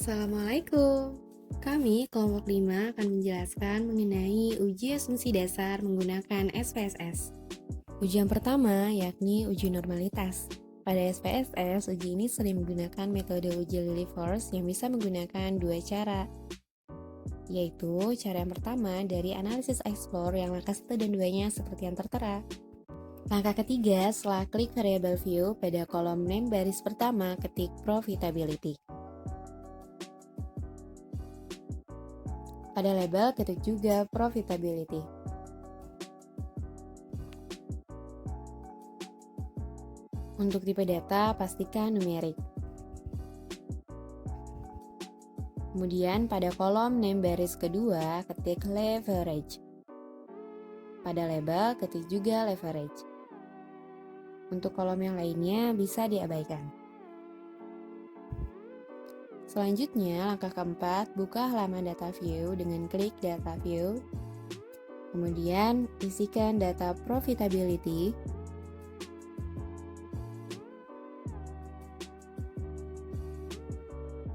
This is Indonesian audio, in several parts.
Assalamualaikum. Kami kelompok 5 akan menjelaskan mengenai uji asumsi dasar menggunakan SPSS. Ujian pertama yakni uji normalitas. Pada SPSS, uji ini sering menggunakan metode uji Lilliefors yang bisa menggunakan dua cara, yaitu cara yang pertama dari analisis explore yang langkah 1 dan 2-nya seperti yang tertera. Langkah ketiga, setelah klik variable view, pada kolom name baris pertama ketik profitability. Pada label, ketik juga profitability. Untuk tipe data, pastikan numerik. Kemudian pada kolom name baris kedua, ketik leverage. Pada label, ketik juga leverage. Untuk kolom yang lainnya bisa diabaikan. Selanjutnya, langkah keempat, buka halaman data view dengan klik data view. Kemudian, isikan data profitability.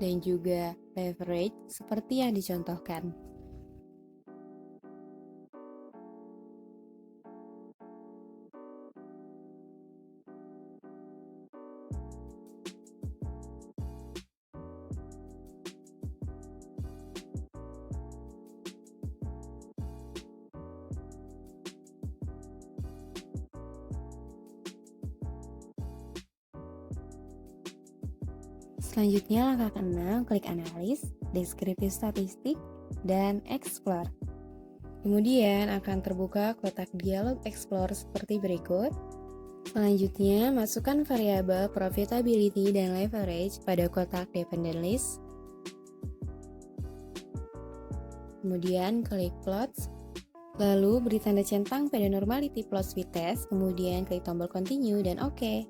Dan juga leverage seperti yang dicontohkan. Selanjutnya langkah ke-6, klik analis, deskripsi statistik, dan explore. Kemudian akan terbuka kotak dialog explore seperti berikut. Selanjutnya, masukkan variabel profitability dan leverage pada kotak dependent list. Kemudian klik plots. Lalu beri tanda centang pada normality plots with test, kemudian klik tombol continue dan OK.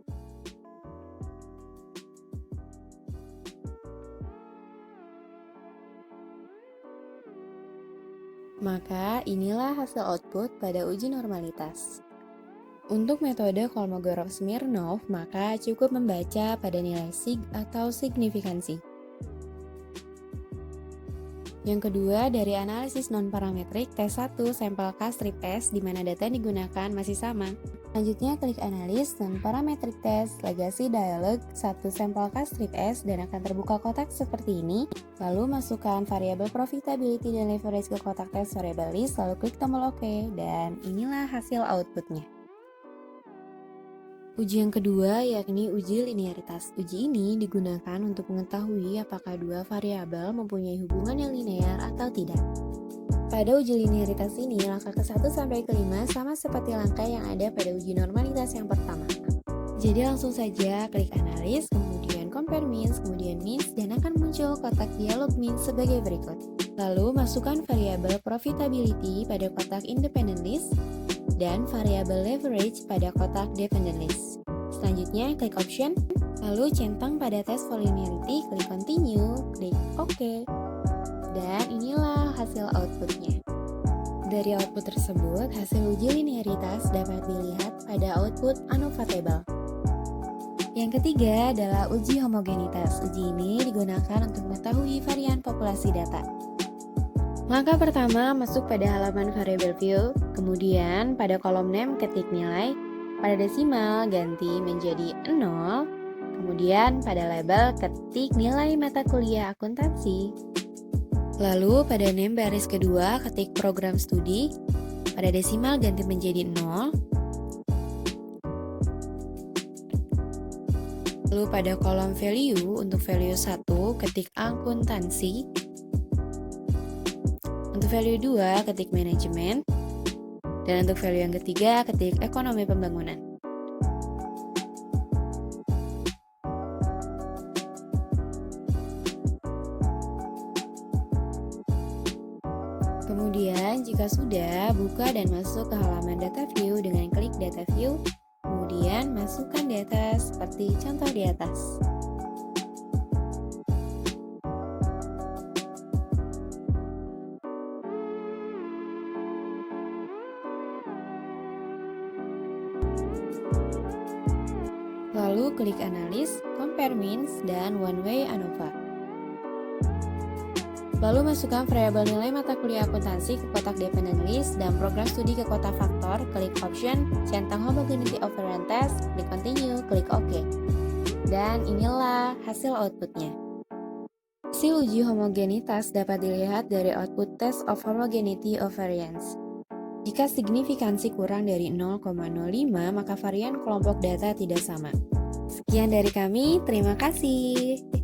Maka inilah hasil output pada uji normalitas. Untuk metode Kolmogorov-Smirnov, maka cukup membaca pada nilai sig atau signifikansi. Yang kedua, dari analisis non-parametrik, tes 1 sampel cast strip test di mana data yang digunakan masih sama. Selanjutnya, klik analis non-parametric test, legacy dialog, 1 sampel cast strip S dan akan terbuka kotak seperti ini. Lalu masukkan variabel profitability dan leverage ke kotak tes variable list, lalu klik tombol OK, dan inilah hasil outputnya. Uji yang kedua yakni uji linearitas. Uji ini digunakan untuk mengetahui apakah dua variabel mempunyai hubungan yang linear atau tidak. Pada uji linearitas ini, langkah ke-1 sampai ke-5 sama seperti langkah yang ada pada uji normalitas yang pertama. Jadi langsung saja klik analis, kemudian compare means, kemudian means, dan akan muncul kotak dialog means sebagai berikut. Lalu masukkan variabel profitability pada kotak independent list, dan variabel leverage pada kotak dependent list. Selanjutnya, klik option, lalu centang pada test for linearity, klik continue, klik OK. Dan inilah hasil outputnya. Dari output tersebut, hasil uji linearitas dapat dilihat pada output ANOVA table. Yang ketiga adalah uji homogenitas. Uji ini digunakan untuk mengetahui varian populasi data. Langkah pertama, masuk pada halaman variable view, kemudian pada kolom name ketik nilai, pada desimal ganti menjadi 0, kemudian pada label ketik nilai mata kuliah akuntansi. Lalu pada name baris kedua ketik program studi, pada desimal ganti menjadi 0. Lalu pada kolom value, untuk value 1 ketik akuntansi. Untuk value 2 ketik manajemen. Dan untuk value yang ketiga ketik ekonomi pembangunan. Kemudian jika sudah, buka dan masuk ke halaman data view dengan klik data view. Kemudian masukkan data seperti contoh di atas. Lalu klik analis, compare means, dan one way ANOVA. Lalu masukkan variabel nilai mata kuliah akuntansi ke kotak dependent list dan program studi ke kotak faktor, klik option, centang homogeneity ovariance test, klik continue, klik OK. Dan inilah hasil outputnya. Hasil uji homogenitas dapat dilihat dari output test of homogeneity ovariance. Jika signifikansi kurang dari 0,05, maka varian kelompok data tidak sama. Sekian dari kami, terima kasih.